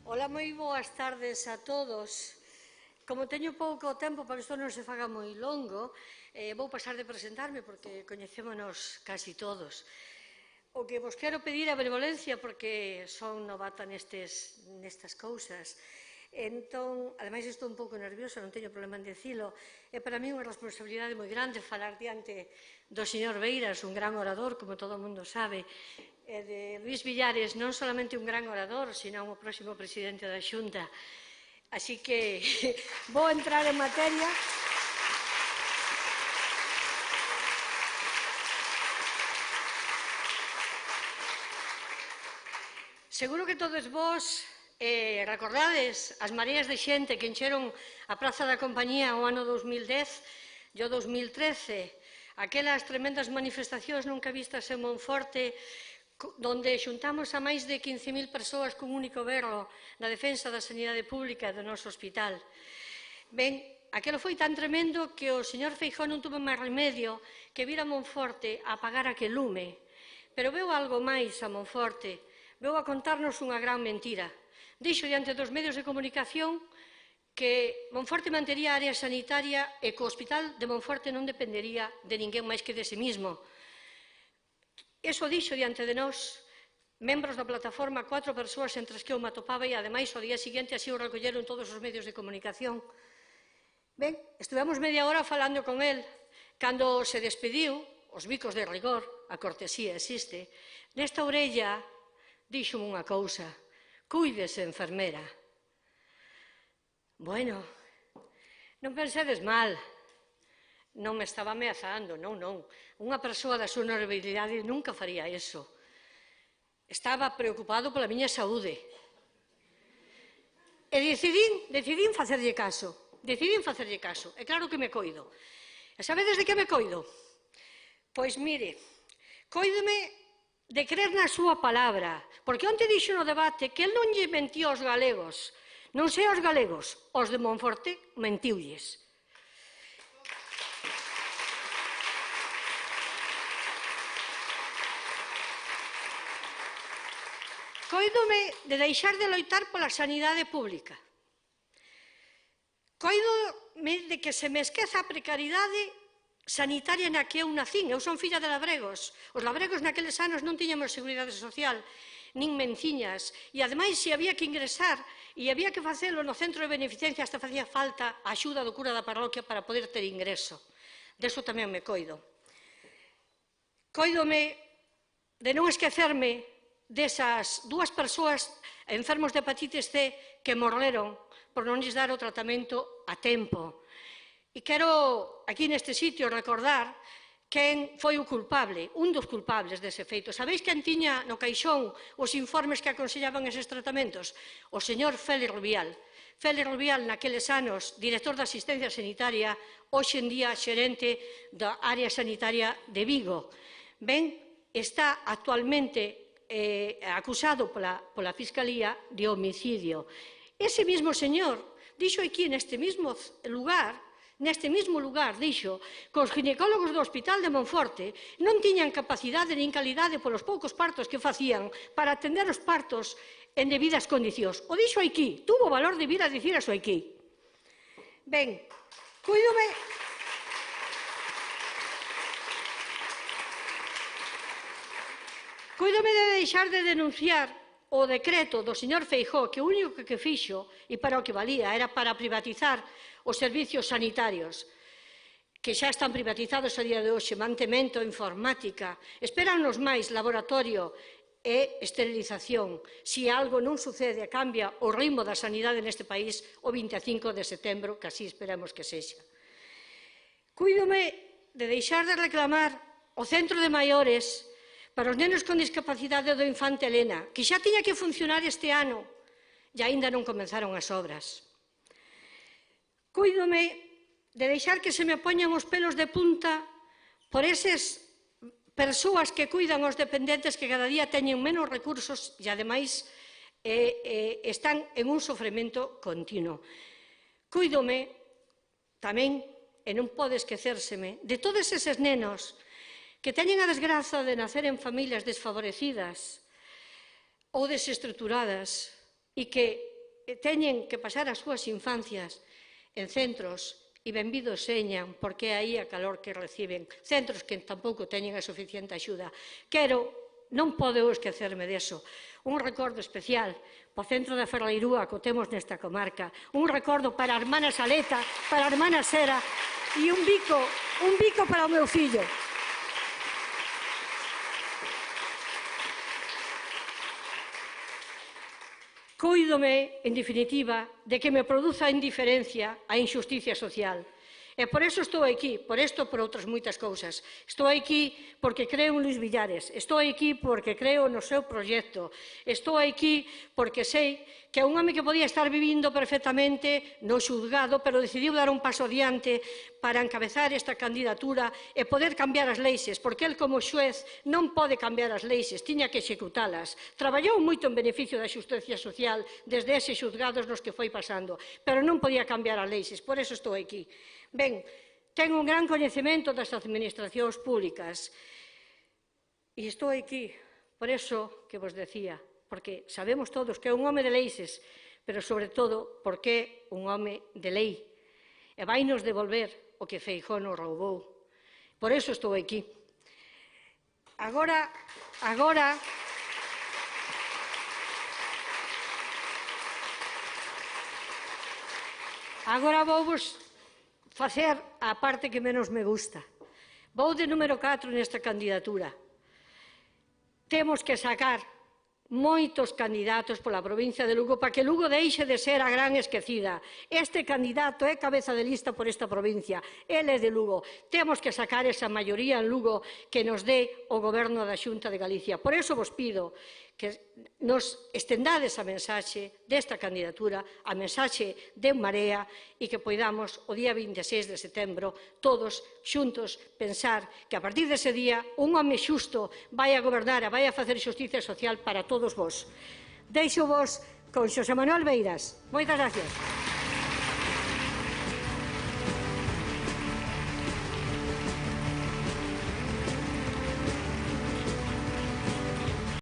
Ola, moi boas tardes a todos. Como teño pouco tempo para que isto non se faga moi longo, vou pasar de presentarme porque coñecémonos casi todos. O que vos quero pedir a benevolencia porque son novata nestas cousas. Entón, ademais estou un pouco nerviosa, non teño problema en dicilo, é para mí unha responsabilidade moi grande falar diante do señor Beiras, un gran orador, como todo o mundo sabe, e de Luís Villares, non solamente un gran orador, sino o próximo presidente da Xunta. Así que vou entrar en materia. Seguro que todos vós recordades as mareas de xente que encheron a Praza da Compañía o ano 2010 e o 2013, aquelas tremendas manifestacións nunca vistas en Monforte, donde xuntamos a máis de 15.000 persoas cun único berro na defensa da sanidade pública do noso hospital. Ben, aquilo foi tan tremendo que o señor Feijóo non tuvo máis remedio que vir a Monforte a apagar aquel lume. Pero veu algo máis a Monforte, veu a contarnos unha gran mentira. Dixo diante dos medios de comunicación que Monforte mantería a área sanitaria e que o hospital de Monforte non dependería de ninguén máis que de si mismo. Iso dixo diante de nós, membros da plataforma, 4 persoas entre as que eu me atopaba e, ademais, ao día seguinte así o recolleron todos os medios de comunicación. Ben, estivemos media hora falando con el. Cando se despediu, os bicos de rigor, a cortesía existe, nesta orella dixo unha cousa: cuídese, enfermera. Bueno, non pensedes mal, non me estaba ameazando, non. Unha persoa da súa honorabilidade nunca faría eso. Estaba preocupado pola miña saúde. E decidín facerlle caso. E claro que me coido. E sabedes de que me coido? Pois mire, coídome de crer na súa palabra, porque onte dixo no debate que el non lle mentía aos galegos, non sei aos galegos, os de Monforte mentiulles. Coídome de deixar de loitar pola sanidade pública. Coídome de que se me esqueza a precariedade sanitaria na que eu nacín. Eu son filla de labregos. Os labregos naqueles anos non tiñamos seguridade social, nin menciñas, e ademais se había que ingresar e había que facelo no centro de beneficencia, hasta facía falta a axuda do cura da parroquia para poder ter ingreso. Deso tamén me coido. Coídome de non esquecerme desas 2 persoas enfermos de hepatitis C que morreron por non lles dar o tratamento a tempo. E quero, aquí neste sitio, recordar quen foi o culpable, un dos culpables dese feito. Sabéis quen tiña no caixón os informes que aconsellaban eses tratamentos? O señor Félix Rubial. Félix Rubial, naqueles anos, director da asistencia sanitaria, hoxe en día xerente da área sanitaria de Vigo. Ben, está actualmente acusado pola Fiscalía de homicidio. Ese mismo señor dixo aquí neste mesmo lugar, dixo que os ginecólogos do Hospital de Monforte non tiñan capacidade nin calidade polos poucos partos que facían para atender os partos en debidas condicións. O dixo aquí, tuvo valor de vir a dicir eso aquí. Ben, cuídome de deixar de denunciar o decreto do señor Feijóo, que o único que fixo e para o que valía era para privatizar os servicios sanitarios, que xa están privatizados a día de hoxe, mantemento, informática. Espérannos máis laboratorio e esterilización. Se algo non sucede e cambia o ritmo da sanidade neste país o 25 de setembro, que así esperamos que sexa. Cuídome de deixar de reclamar o centro de maiores para os nenos con discapacidade do Infante Elena, que xa tiña que funcionar este ano e aínda non comenzaron as obras. Cuídome de deixar que se me poñan os pelos de punta por esas persoas que cuidan os dependentes que cada día teñen menos recursos e, ademais, están en un sofrimento continuo. Cuídome tamén, e non pode esquecérseme, de todos eses nenos que teñen a desgraza de nacer en familias desfavorecidas ou desestruturadas e que teñen que pasar as súas infancias en centros e benvidos señan, porque é aí a calor que reciben, centros que tampouco teñen a suficiente axuda. Non podo esquecerme deso. Un recordo especial para o centro da Ferreirúa que temos nesta comarca, un recordo para a hermana Saleta, para a hermana Sera e un bico para o meu fillo. Cóidome, en definitiva, de que me produza indiferencia a injusticia social. E por eso estou aquí, por isto e por outras moitas cousas. Estou aquí porque creo en Luís Villares, estou aquí porque creo no seu proxecto, estou aquí porque sei que é un home que podía estar vivindo perfectamente no xulgado, pero decidiu dar un paso adiante para encabezar esta candidatura e poder cambiar as leixes, porque el como xuez non pode cambiar as leixes, tiña que executalas. Traballou moito en beneficio da xusticia social desde eses xulgados nos que foi pasando, pero non podía cambiar as leixes, por eso estou aquí. Ben, tengo un gran coñecemento das administracións públicas e estou aquí, por eso que vos decía, porque sabemos todos que é un home de leixes, pero sobre todo porque é un home de lei e vainos devolver o que Feijóo nos roubou. Por eso estou aquí. Agora vouvos facer a parte que menos me gusta. Vou de número 4 nesta candidatura. Temos que sacar moitos candidatos pola provincia de Lugo para que Lugo deixe de ser a gran esquecida. Este candidato é cabeza de lista por esta provincia, ele é de Lugo. Temos que sacar esa maioría en Lugo que nos dé o goberno da Xunta de Galicia. Por eso vos pido que nos estendades a mensaxe desta candidatura, a mensaxe de Marea, e que poidamos, o día 26 de setembro, todos xuntos pensar que a partir dese día un home xusto vai a gobernar e vai a facer xusticia social para todos vos. Deixo vos con Xosé Manuel Beiras. Moitas gracias.